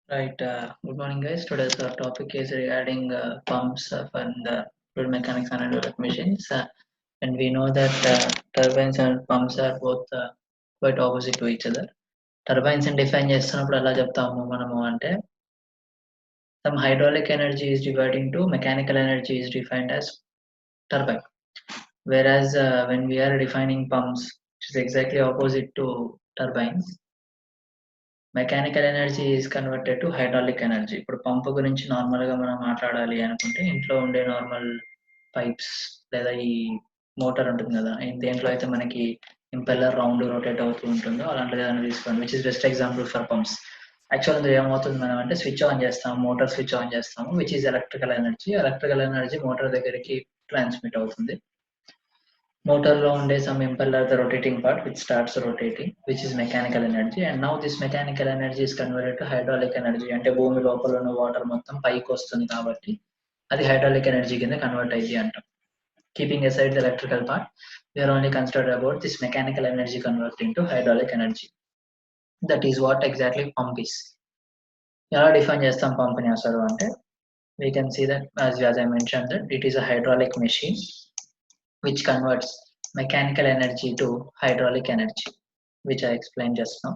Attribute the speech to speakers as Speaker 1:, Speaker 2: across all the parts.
Speaker 1: Right. Good morning, guys. Today's our topic is regarding pumps and fluid mechanics and hydraulic machines. And we know that turbines and pumps are both quite opposite to each other. Turbines and define చేస్తున్నప్పుడు ఎలా చెప్తాము మనము అంటే some hydraulic energy is dividing to mechanical energy is defined as turbine. Whereas when we are defining pumps, which is exactly opposite to turbines, mechanical energy is converted to hydraulic energy. ఇప్పుడు పంపు గురించి నార్మల్గా మనం మాట్లాడాలి అనుకుంటే ఇంట్లో ఉండే normal pipes లేదా ఈ మోటార్ ఉంటుంది కదా, దేంట్లో అయితే మనకి ఇంపెల్లర్ రౌండ్ రొటేట్ అవుతూ ఉంటుందో అలాంటిది ఏదైనా తీసుకోండి, which is best example for pumps. Actual అందులో ఏమవుతుంది మనం అంటే స్విచ్ ఆన్ చేస్తాము, మోటార్ స్విచ్ ఆన్ చేస్తాము, which is electrical energy motor దగ్గరికి ట్రాన్స్మిట్ అవుతుంది. Motor లో ఉండే some impeller the rotating part which starts rotating, which is mechanical energy, and now this mechanical energy is converted to hydraulic energy. అంటే భూమి లోపల ఉన్న water మొత్తం పైకి వస్తుంది కాబట్టి అది హైడ్రాలిక్ ఎనర్జీ కింద కన్వర్ట్ అయ్యి అంటాం. Keeping aside the electrical part, we are only considered about this mechanical energy converting to hydraulic energy. That is what exactly pump is. ఎలా డిఫైన్ చేస్తాం పంప్ ని అసలు అంటే we can see that as I mentioned that it is a hydraulic machine which converts mechanical energy to hydraulic energy, which I explained just now.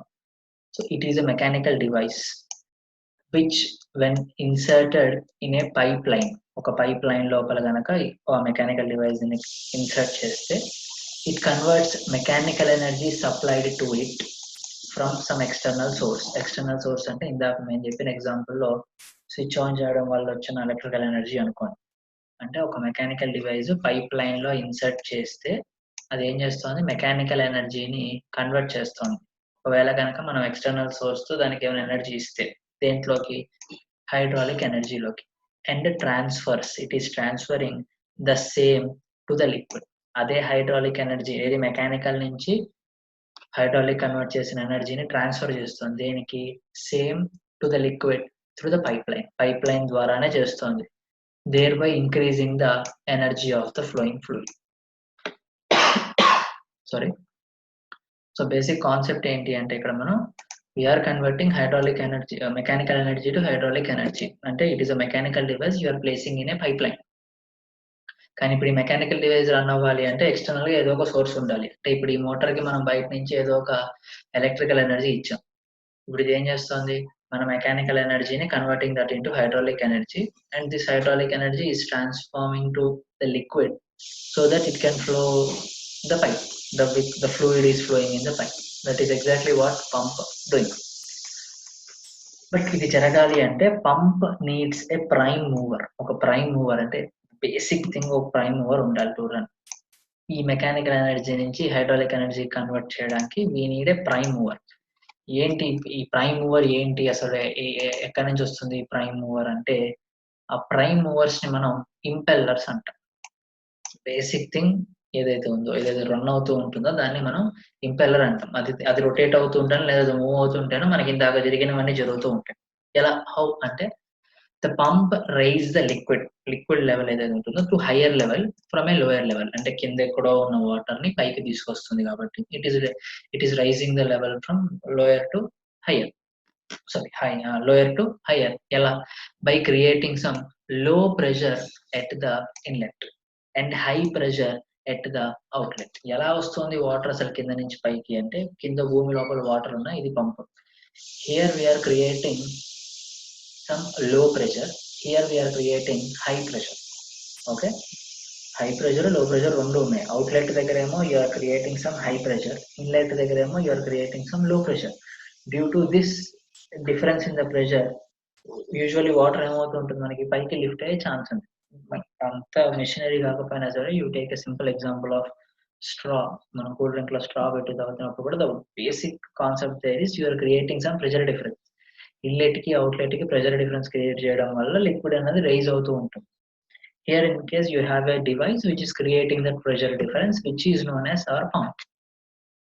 Speaker 1: So it is a mechanical device which when inserted in a pipeline, ఒక pipe line లోపల గనక mechanical device ని insert చేస్తే it converts mechanical energy supplied to it from some external source. External source అంటే ఇందాక నేను చెప్పిన ఎగ్జాంపుల్లో switch on చేయడం వల్ల వచ్చిన ఎలక్ట్రికల్ ఎనర్జీ అనుకోండి. అంటే ఒక మెకానికల్ డివైస్ పైప్ లైన్ లో ఇన్సర్ట్ చేస్తే అది ఏం చేస్తుంది, మెకానికల్ ఎనర్జీని కన్వర్ట్ చేస్తుంది. ఒకవేళ కనుక మనం ఎక్స్టర్నల్ సోర్స్ తో దానికి ఏమైనా ఎనర్జీ ఇస్తే దేంట్లోకి, హైడ్రాలిక్ ఎనర్జీలోకి. And transfers, it is transferring the same to the liquid. అదే హైడ్రాలిక్ ఎనర్జీ ఏది మెకానికల్ నుంచి హైడ్రాలిక్ కన్వర్ట్ చేసిన ఎనర్జీని ట్రాన్స్ఫర్ చేస్తుంది దేనికి, same to the liquid through the pipe line ద్వారానే చేస్తుంది, thereby increasing the energy of the flowing fluid. Sorry. So basic concept ఏంటి అంటే ఇక్కడ మనం we are converting hydraulic energy, mechanical energy to hydraulic energy. అంటే it is a mechanical device you are placing in a pipeline. కానీ ఇప్పుడు ఈ mechanical device run అవ్వాలి అంటే ఎక్స్టర్నల్ గా ఏదో ఒక సోర్స్ ఉండాలి. అంటే ఇప్పుడు ఈ మోటార్ కి మనం బయట నుంచి ఏదో ఒక ఎలక్ట్రికల్ ఎనర్జీ ఇచ్చాం. ఇప్పుడు ఇది ఏం చేస్తుంది, మన మెకానికల్ ఎనర్జీని converting that into hydraulic energy, and this hydraulic energy is transforming to the liquid so that it can flow the pipe. The fluid is flowing in the pipe. That is exactly what pump doing. But ఇది జరగాలి అంటే pump needs a prime mover. ఒక prime mover అంటే basic thing, ఒక prime mover ఉండాలి to run. ఈ mechanical energy నుంచి hydraulic energy convert చేయడానికి we need a prime mover. ఏంటి ఈ ప్రైమ్ మూవర్ ఏంటి అసలు, ఎక్కడి నుంచి వస్తుంది ఈ ప్రైమ్ మూవర్ అంటే ఆ ప్రైమ్ మూవర్స్ ని మనం ఇంపెల్లర్స్ అంటాం. బేసిక్ థింగ్ ఏదైతే ఉందో, ఏదైతే రన్ అవుతూ ఉంటుందో దాన్ని మనం ఇంపెల్లర్ అంటాం. అది రొటేట్ అవుతూ ఉంటాను లేదా మూవ్ అవుతుంటేనో మనకి ఇందాక జరిగినవన్నీ జరుగుతూ ఉంటాయి. ఎలా, హౌ అంటే the pump rise the liquid level ఏదైతే ఉంటుందో to higher level from a lower level. అంటే కింద ఎక్కడో ఉన్న వాటర్ ని పైకి తీసుకొస్తుంది కాబట్టి it is rising the level from lower to higher. Lower to higher. ఎలా, by creating some low pressure at the inlet and high pressure at the outlet. ఎలా వస్తుంది వాటర్ అసలు కింద నుంచి పైకి అంటే కింద భూమి లోపల వాటర్ ఉన్నాయి, ఇది pump. Here we are creating some low pressure, here we are creating high pressure. Okay, high pressure low pressure రెండు ఉన్నాయి. అవుట్లెట్ దగ్గర ఏమో you are creating some high pressure, inlet దగ్గర ఏమో you are creating some low pressure. Due to this difference in the pressure, usually water ఏమవుతుంటుంది, మనకి పైకి lift అయ్యే ఛాన్స్ ఉంది. అంత మెషినరీ కాకపోయినా సరే, you take a simple example of straw. మనం కూల్ డ్రింక్ లో స్ట్రా పెట్టి తాగుతున్నప్పుడు కూడా the basic concept there is you are creating some pressure difference. Inlet కి అవుట్లెట్ కి ప్రెషర్ డిఫరెన్స్ క్రియేట్ చేయడం వల్ల లిక్విడ్ అనేది రైజ్ అవుతూ ఉంటుంది. Here in case you have a device which is creating that pressure difference which is known as our pump.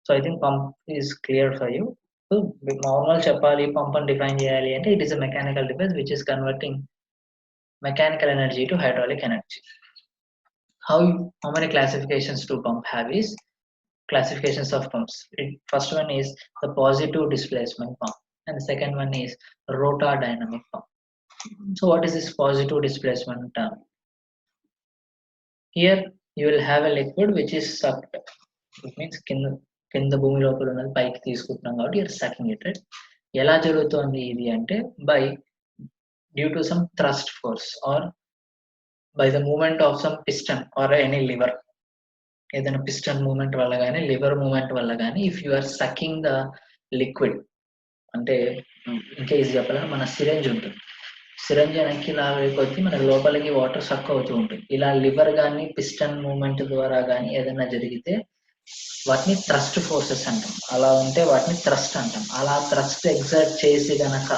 Speaker 1: So I think pump is clear for you. So normal చెప్పాలి, pump అని define చేయాలి అంటే it is a mechanical device which is converting mechanical energy to hydraulic energy. How many classifications do pump have is classifications of pumps. First one is the positive displacement pump. and the second one is rotordynamic pump. So what is this positive displacement term? Here you will have a liquid which is sucked. It means కింద భూమి లోపల ఉన్నది పైకి తీసుకుంటున్నాం కాబట్టి you're sucking it, right? ఎలా జరుగుతోంది ఇది అంటే by due to some thrust force or by the movement of some piston or any lever. ఏదైనా piston movement వల్ల కానీ లివర్ మూమెంట్ వల్ల కానీ if you are sucking the liquid అంటే ఇంకా ఈజీ చెప్పాలంటే మన సిరంజ్ ఉంటుంది, సిరంజ్ వెనక్కి లాగే కొద్దీ మనకి లోపలికి వాటర్ సక్ అవుతూ ఉంటుంది. ఇలా లివర్ కానీ పిస్టన్ మూమెంట్ ద్వారా కానీ ఏదైనా జరిగితే వాటిని థ్రస్ట్ ఫోర్సెస్ అంటాం. అలా ఉంటే వాటిని థ్రస్ట్ అంటాం. అలా థ్రస్ట్ ఎగ్జర్ట్ చేసి గనక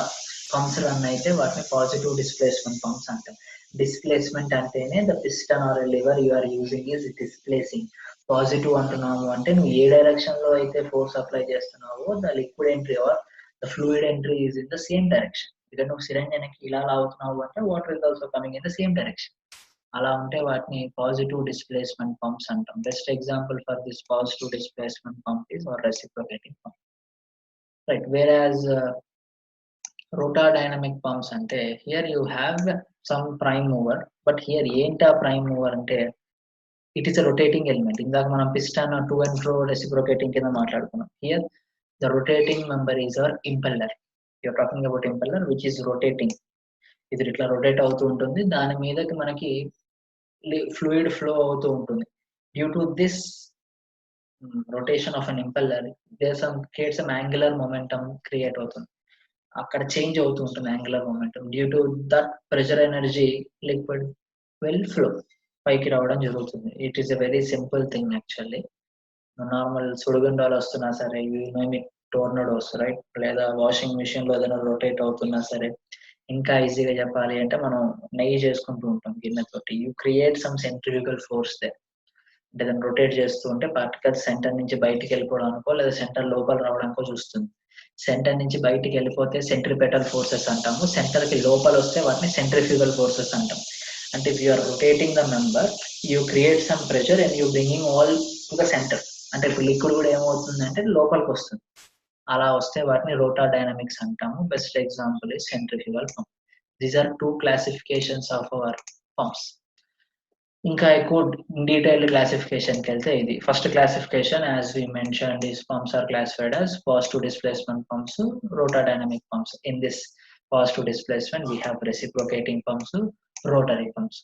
Speaker 1: పంప్స్ రన్ అయితే వాటిని పాజిటివ్ డిస్ప్లేస్మెంట్ పంప్స్ అంటాం. డిస్ప్లేస్మెంట్ అంటేనే the piston or lever you are using is displacing. Positive అంటున్నాము అంటే నువ్వు ఏ డైరెక్షన్ లో అయితే ఫోర్స్ అప్లై చేస్తున్నావో the liquid entry or the fluid entry is in the same direction. ఇక నువ్వు సిరంజ్ వెనక్కి ఇలా లాగుతున్నావు అంటే water is also coming in the same direction. అలా ఉంటే వాటిని పాజిటివ్ డిస్ప్లేస్మెంట్ పంప్స్ అంటాం. Best example for this positive displacement pump is or reciprocating pump, right? Whereas rotordynamic pumps అంటే here you have some prime mover, but here ఏంటి ఆ prime mover అంటే it is a rotating element. ఇందాక మనం piston to and fro reciprocating కింద మాట్లాడుకున్నాం. Here the rotating member is our impeller. You're talking about impeller which is rotating. ఇది ఇట్లా rotate అవుతూ ఉంటుంది, దాని మీదకి మనకి ఫ్లూయిడ్ ఫ్లో అవుతూ ఉంటుంది. Due to this rotation of an impeller there some create some angular momentum create అవుతుంది. అక్కడ చేంజ్ అవుతూ ఉంటుంది angular momentum. Due to that pressure energy liquid will flow, పైకి రావడం జరుగుతుంది. It is a very simple thing actually. Normal సుడిగుండాలు వస్తున్నా సరే, టోర్నడోస్, రైట్? లేదా వాషింగ్ మిషన్ లో ఏదైనా రొటేట్ అవుతున్నా సరే, ఇంకా ఈజీగా చెప్పాలి అంటే మనం నెయ్యి చేసుకుంటూ ఉంటాం గిన్నెతోటి. You create some centrifugal force there. అంటే దాన్ని రొటేట్ చేస్తూ ఉంటే పార్టికల్స్ సెంటర్ నుంచి బయటికి వెళ్ళిపోవడానికో లేదా సెంటర్ లోపల రావడానికో చూస్తుంది. సెంటర్ నుంచి బయటికి వెళ్ళిపోతే సెంట్రిపెటల్ ఫోర్సెస్ అంటాము. సెంటర్ కి లోపల వస్తే వాటిని సెంట్రిఫ్యూగల్ ఫోర్సెస్ అంటాం. అంటే if you are rotating the member you create some pressure and you bringing all to the center. అంటే ఇప్పుడు లిక్విడ్ కూడా ఏమవుతుందంటే లోపలికి వస్తుంది. అలా వస్తే వాటిని రోటాడైనమిక్స్ అంటాము. Best example is centrifugal pump. These are two classifications of our pumps. ఇంకా ఎక్కువ డీటెయిల్డ్ క్లాసిఫికేషన్ కి వెళ్తే ఇది first classification as we mention these pumps are classified as positive displacement pumps, rotodynamic pumps. In this positive displacement we have reciprocating pumps, rotary pumps.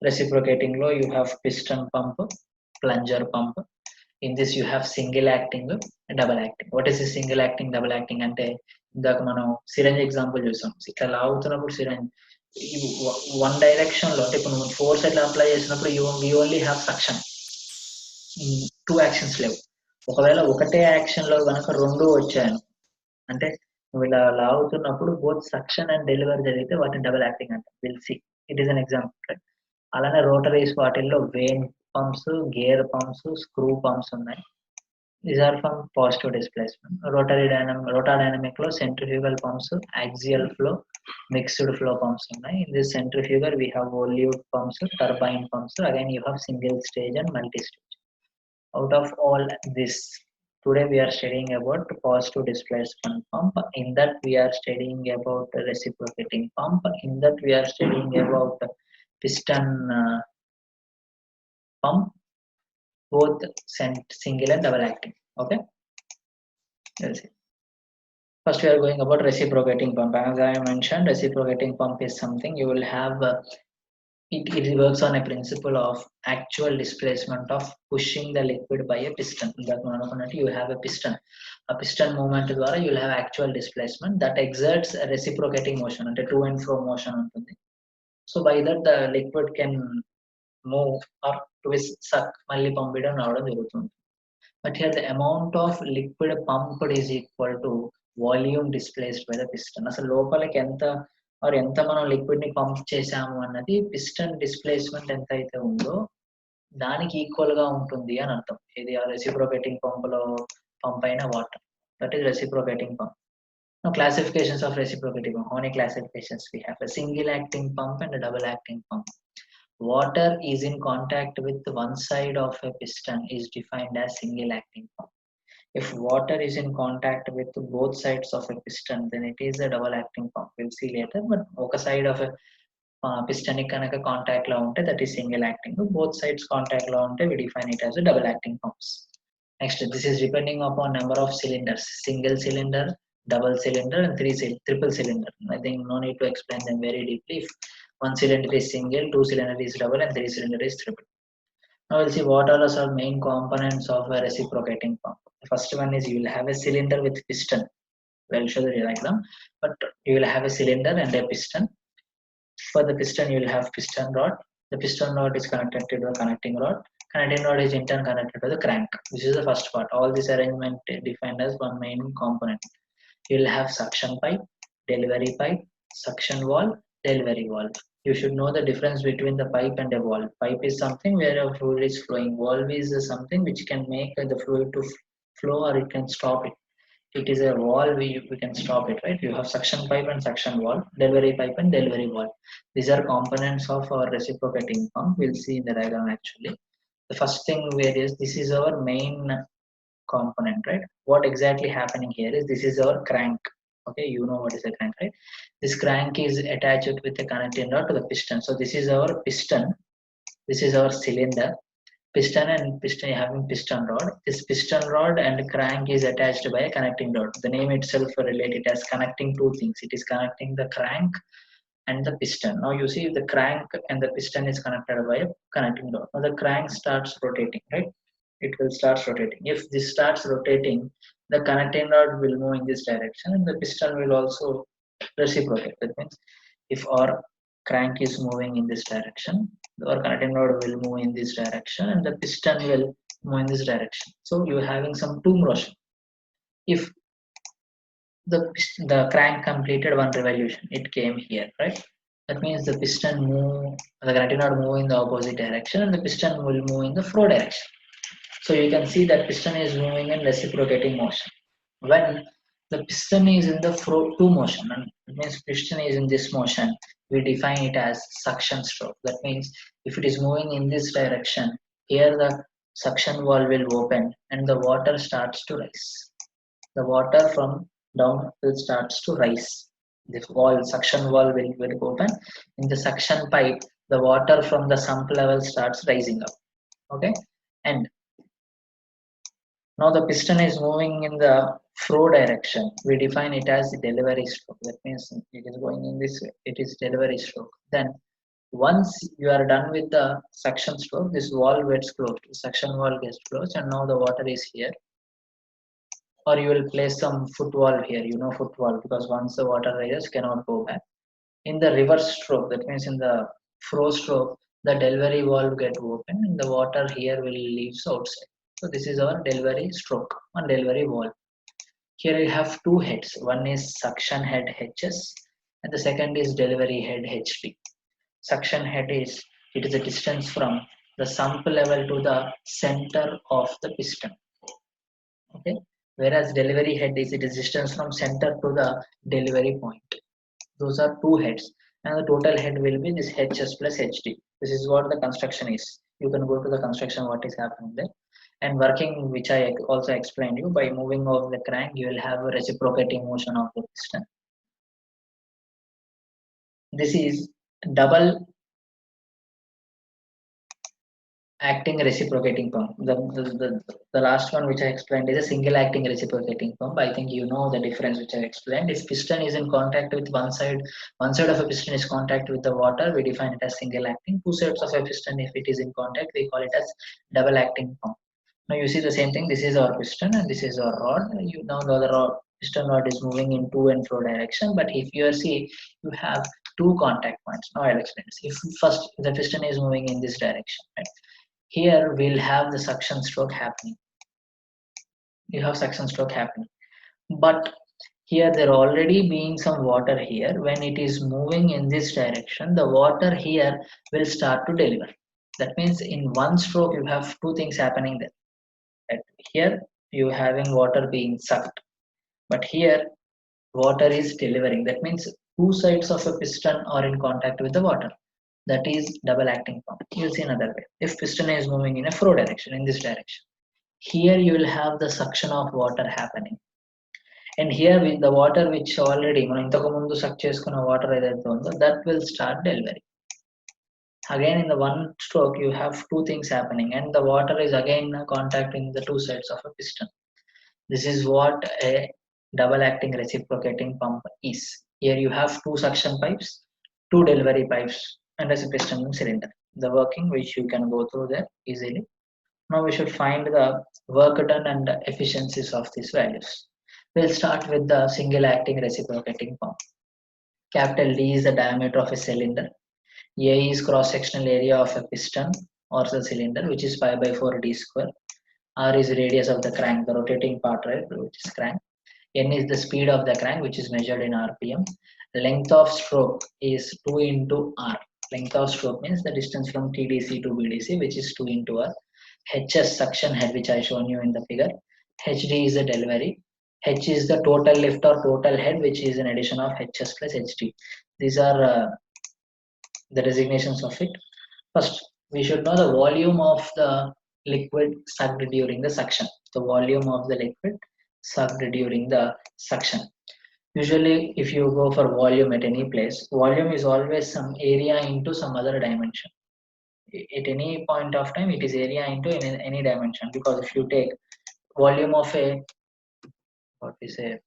Speaker 1: Reciprocating లో you have piston pump, plunger pump. In this you have single acting, double acting. What is this single acting, double acting అంటే ఇందాక మనం syringe example చూసాం. ఇట్లా లాగుతున్నప్పుడు syringe one direction లో అంటే ఇప్పుడు నువ్వు ఫోర్స్ ఎట్లా అప్లై చేసినప్పుడు you only have suction, two actions లేవు. ఒకవేళ ఒకటే యాక్షన్ లో కనుక రెండు వచ్చాను అంటే నువ్వు ఇలా లాగుతున్నప్పుడు బోత్ సక్షన్ అండ్ డెలివరీ జరిగితే వాటిని డబుల్ యాక్టింగ్ అంటాం. Will see it is an example. అలానే రోటరీస్ వాటిల్లో vane pumps, gear pumps, screw pumps ఉన్నాయి. These are from positive displacement. Rotordynamic లో centrifugal pumps, axial flow, mixed flow pumps ఉన్నాయి. In this centrifugal we have volute pumps, turbine pumps. Again you have single stage and multi stage. Out of all this, today we are studying about positive displacement pump. In that we are studying about reciprocating pump. In that we are studying about piston pump, both single and double acting. Okay, let's see. First we are going about reciprocating pump. As I mentioned, reciprocating pump is something you will have it works on a principle of actual displacement of pushing the liquid by a piston. That you have a piston movement ద్వారా you will have actual displacement that exerts a reciprocating motion అంటే to and fro motion ఉంటుంది. So by that the liquid can move or twist, suck, మళ్ళీ పంపించడం రావడం జరుగుతుంది. But here the amount of liquid pumped is equal to volume displaced by the piston. అసలు లోపలికి ఎంత మనం లిక్విడ్ ని పంప్ చేసాము అన్నది పిస్టన్ డిస్ప్లేస్మెంట్ ఎంత అయితే ఉందో దానికి ఈక్వల్ గా ఉంటుంది అని అర్థం. ఇది ఆ రెసిప్రోకేటింగ్ పంప్ లో పంప్ అయిన water, that is reciprocating pump. Now classifications of reciprocating pump. How many classifications we have? A single acting pump and a double acting pump. Water is in contact with one side of a piston is defined as single acting pump. If water is in contact with both sides of a piston, then it is a double acting pump. We'll see later, but oka side of a piston kanaka contact la unte, that is single acting. Both sides contact la unte, we define it as a double acting pumps. Next, this is depending upon number of cylinders: single cylinder, double cylinder, and triple cylinder. I think no need to explain them very deeply. If one cylinder is single, two cylinder is double, and three cylinder is triple. Now we'll see what are the main components of a reciprocating pump. The first one is you will have a cylinder with piston. We'll show the diagram, but you will have a cylinder and a piston. For the piston, you will have piston rod. The piston rod is connected to the connecting rod. Connecting rod is in turn connected to the crank. This is the first part. All this arrangement defined as one main component. You will have suction pipe, delivery pipe, suction valve, delivery valve. You should know the difference between the pipe and a valve. Pipe is something where a fluid is flowing. Valve is something which can make the fluid to flow, or it can stop it. It is a valve, we can stop it, right? You have suction pipe and suction valve, delivery pipe and delivery valve. These are components of our reciprocating pump. We'll see in the diagram actually. The first thing where is, this is our main component, right? What exactly happening here is, this is our crank. Okay, you know what is a crank, right? This crank is attached with a connecting rod to the piston. So this is our piston, this is our cylinder. Piston and piston having piston rod. This piston rod and crank is attached by a connecting rod. The name itself relate it as connecting two things. It is connecting the crank and the piston. Now you see the crank and the piston is connected by a connecting rod. Now the crank starts rotating, right? It will start rotating. If this starts rotating, the connecting rod will move in this direction, and the piston will also reciprocate. That means if our crank is moving in this direction, our connecting rod will move in this direction, and the piston will move in this direction. So you're having some two motion. If the crank completed one revolution, it came here, right? That means the piston move, the connecting rod move in the opposite direction, and the piston will move in the flow direction. So you can see that piston is moving in reciprocating motion. When the piston is in the flow to motion, and it means piston is in this motion, we define it as suction stroke. That means if it is moving in this direction, here the suction valve will open and the water starts to rise. The water from down will starts to rise. This valve, suction valve will open. In the suction pipe, the water from the sump level starts rising up. Okay, and now the piston is moving in the flow direction. We define it as delivery stroke. That means it is going in this way. It is delivery stroke. Then once you are done with the suction stroke, this valve gets closed. The suction valve gets closed, and now the water is here. Or you will place some foot valve here. You know foot valve, because once the water rises, cannot go back. In the reverse stroke, that means in the flow stroke, the delivery valve get open and the water here will leaves outside. So this is our delivery stroke on delivery valve. Here we have two heads. One is suction head HS and the second is delivery head HT. Suction head is, it is a distance from the sump level to the center of the piston. Okay. Whereas delivery head is, it is distance from center to the delivery point. Those are two heads, and the total head will be this HS plus HD. This is what the construction is. You can go to the construction, what is happening there. And working, which I also explained you, by moving of the crank, you will have a reciprocating motion of the piston. This is double acting reciprocating pump. The last one which I explained is a single acting reciprocating pump. I think you know the difference which I explained. If piston is in contact with one side of a piston is contact with the water, we define it as single acting. Two sides of a piston, if it is in contact, we call it as double acting pump. Now you see the same thing. This is our piston and this is our rod. You now the other rod, piston rod is moving in to and fro direction. But if you see, you have two contact points. Now I'll explain this. If first the piston is moving in this direction, right? Here we'll have the suction stroke happening. You have suction stroke happening. But here there already being some water here. When it is moving in this direction, the water here will start to deliver. That means in one stroke you have two things happening there. Right? Here you having water being sucked. But here water is delivering. That means two sides of a piston are in contact with the water. That is double acting pump. You'll see another way. If piston is moving in a flow direction, in this direction, here you will have the suction of water happening. And here with the water which already మనం ఇంతకు ముందు suck చేసుకున్న water ఏదైతే ఉందో that will start delivery. Again in the one stroke you have two things happening, and the water is again contacting the two sides of a piston. This is what a double acting reciprocating pump is. Here you have two suction pipes, two delivery pipes, and a piston cylinder. The working which you can go through there easily. Now we should find the work done and the efficiencies of these values. We'll start with the single acting reciprocating pump. Capital D is the diameter of a cylinder. A is cross-sectional area of a piston or the cylinder, which is pi by 4 d square. R is radius of the crank, the rotating part, right, which is crank. N is the speed of the crank, which is measured in RPM. Length of stroke is 2 into R. Length of stroke means the distance from TDC to BDC, which is 2 into R. HS suction head, which I shown you in the figure. HD is the delivery. H is the total lift or total head, which is an addition of HS plus HD. These are the designations of it. First, we should know the volume of the liquid sucked during the suction. The volume of the liquid sucked during the suction. Usually, if you go for volume at any place, volume is always some area into some other dimension. At any point of time, it is area into any dimension, because if you take volume of a, what we say,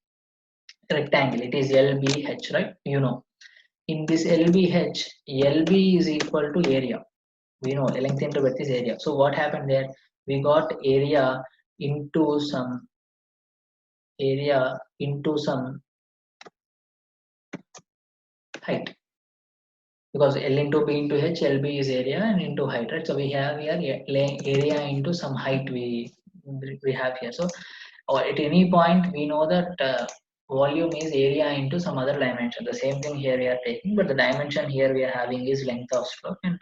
Speaker 1: rectangle, it is LBH, right? You know, in this LBH, LB is equal to area. We know length into width is area. So what happened there? We got area into some height, because L into B into H, LB is area and into height, right? So we have here area into some height we have here. So at any point we know that volume is area into some other dimension. The same thing here we are taking, but the dimension here we are having is length of stroke and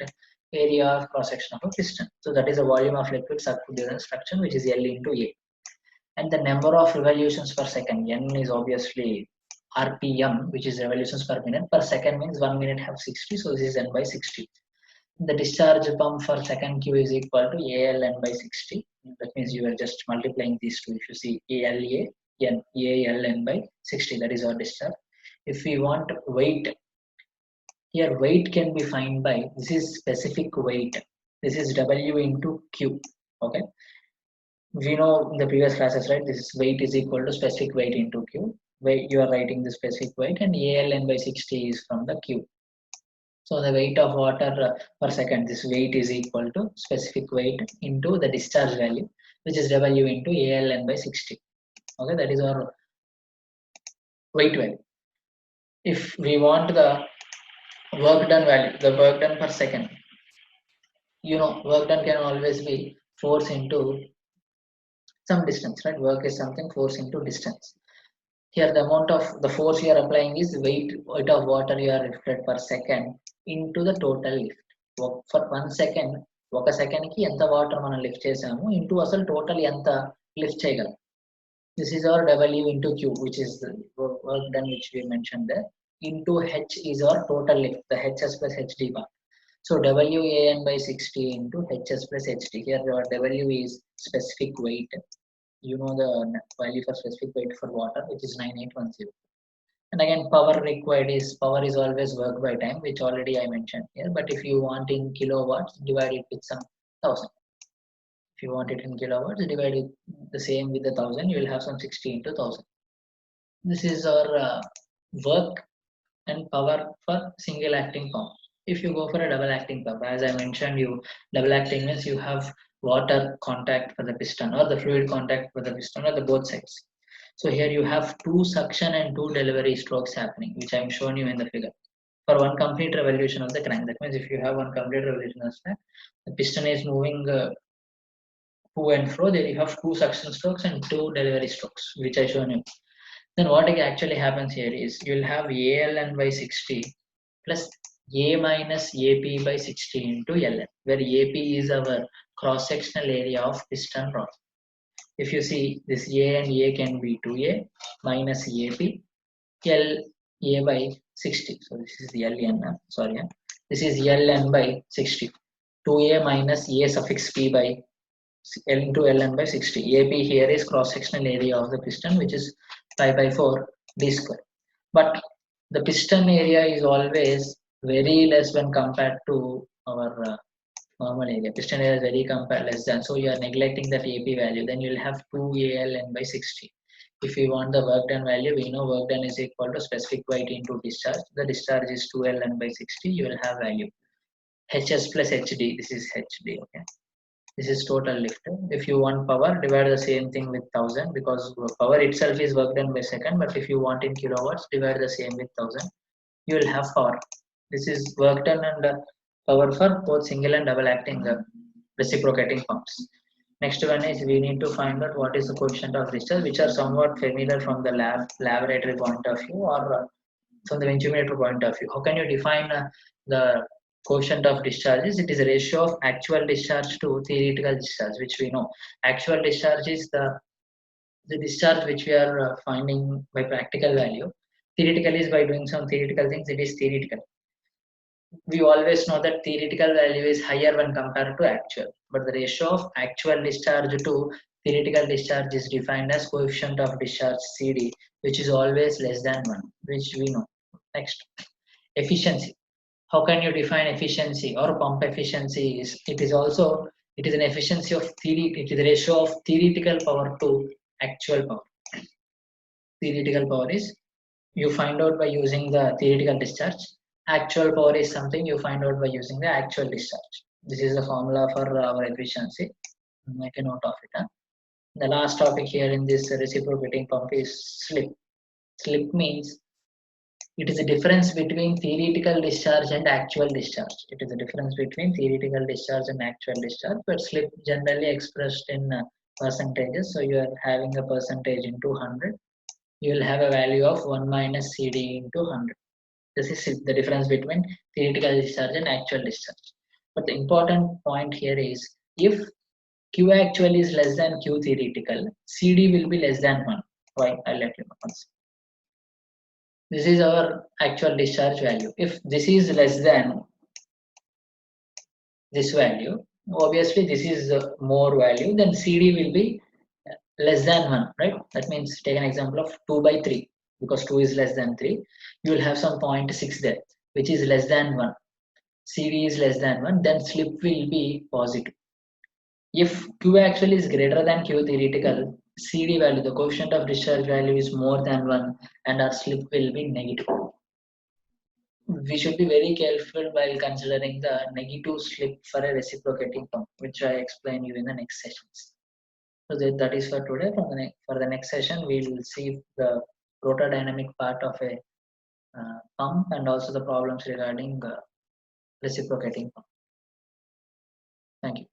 Speaker 1: area of cross section of a piston. So that is the volume of liquid sucked through the suction, which is L into A. And the number of revolutions per second, N is obviously RPM, which is revolutions per minute. Per second means 1 minute have 60, so this is N by 60. The discharge pump for second Q is equal to AL N by 60. That means you are just multiplying these two. If you see ALA N, AL N by 60, that is our discharge. If we want weight, here weight can be found by, this is specific weight. This is W into Q. Okay. We know in the previous classes, right? This weight is equal to specific weight into Q. Weight, you are writing the specific weight, and AL N by 60 is from the Q. So the weight of water per second, this weight is equal to specific weight into the discharge value, which is W into AL N by 60. Okay, that is our weight value. If we want the work done value, the work done per second, you know, work done can always be force into some distance, right? Work is something, force into distance. Here the amount of the force you are applying is weight of water you are lifted per second into the total lift. For 1 second, ఒక second కి ఎంత water మనం lift చేసాము into అసలు total ఎంత lift చేయగలం. This is our W into Q, which is the work done which we mentioned there, into H is our total lift, the HS plus HD part. So WAN by 60 into HS plus HD. Here our W is specific weight. You know the value for specific weight for water, which is 9810. And again, power required is, power is always work by time, which already I mentioned here. But if you want in kilowatts, divide it with some 1000. If you want it in kilowatts, divide it the same with the 1000, you will have some 60 into 1000. This is our work and power for single acting pump. If you go for a double acting pump, as I mentioned, you double acting means you have water contact for the piston or the fluid contact for the piston or the both sides. So here you have two suction and two delivery strokes happening, which I am showing you in the figure. For one complete revolution of the crank, that means if you have one complete revolution of the crank, the piston is moving to and fro. There you have two suction strokes and two delivery strokes, which I shown you. Then what actually happens here is you will have ALN by 60 plus A minus AP by 60 into LN, where AP is our cross-sectional area of piston rod. If you see, this A and A can be 2A minus AP, L A by 60. So this is the LN, sorry, this is LN by 60. 2A minus A suffix P by L into Ln by 60. AP here is cross-sectional area of the piston, which is pi by 4 d square. But the piston area is always very less when compared to our normal area. Piston area is very less than, so you are neglecting that AP value. Then you will have 2ALN by 60. If we want the work done value, we know work done is equal to specific weight into discharge. The discharge is 2Ln by 60. You will have value HS plus HD. This is HD. Okay. This is total lift. If you want power, divide the same thing with 1000, because power itself is work done by second. But if you want in kilowatts, divide the same with 1000. You will have power. This is work done and power for both single and double acting reciprocating pumps. Next one is we need to find out what is the coefficient of discharge, which are somewhat familiar from the laboratory point of view or from the benchmeter point of view. How can you define the quotient of discharges? It is a ratio of actual discharge to theoretical discharge, which we know. Actual discharge is the discharge which we are finding by practical value. Theoretical is by doing some theoretical things. It is theoretical. We always know that theoretical value is higher when compared to actual, but the ratio of actual discharge to theoretical discharge is defined as coefficient of discharge CD, which is always less than 1, which we know. Next, efficiency. How can you define efficiency or pump efficiency? It is an efficiency of theory. It is a ratio of theoretical power to actual power. Theoretical power is you find out by using the theoretical discharge. Actual power is something you find out by using the actual discharge. This is the formula for our efficiency. Make a note of it. Huh? The last topic here in this reciprocating pump is slip. Slip means it is a difference between theoretical discharge and actual discharge. It is a difference between theoretical discharge and actual discharge, but slip generally expressed in percentages. So you are having a percentage into 100. You will have a value of 1 minus CD into 100. This is the difference between theoretical discharge and actual discharge. But the important point here is if Q actual is less than Q theoretical, CD will be less than 1. Why? I'll let you know once. This is our actual discharge value. If this is less than this value, obviously this is more value, then CD will be less than 1, right? That means take an example of 2 by 3, because 2 is less than 3. You will have some 0.6 there, which is less than 1. CD is less than 1, then slip will be positive. If Q actually is greater than Q theoretical, CD value, the coefficient of discharge value is more than 1 and our slip will be negative. We should be very careful while considering the negative slip for a reciprocating pump, which I explain you in the next sessions. So that is for today. For the next session, we will see the rotordynamic part of a pump and also the problems regarding reciprocating pump. Thank you.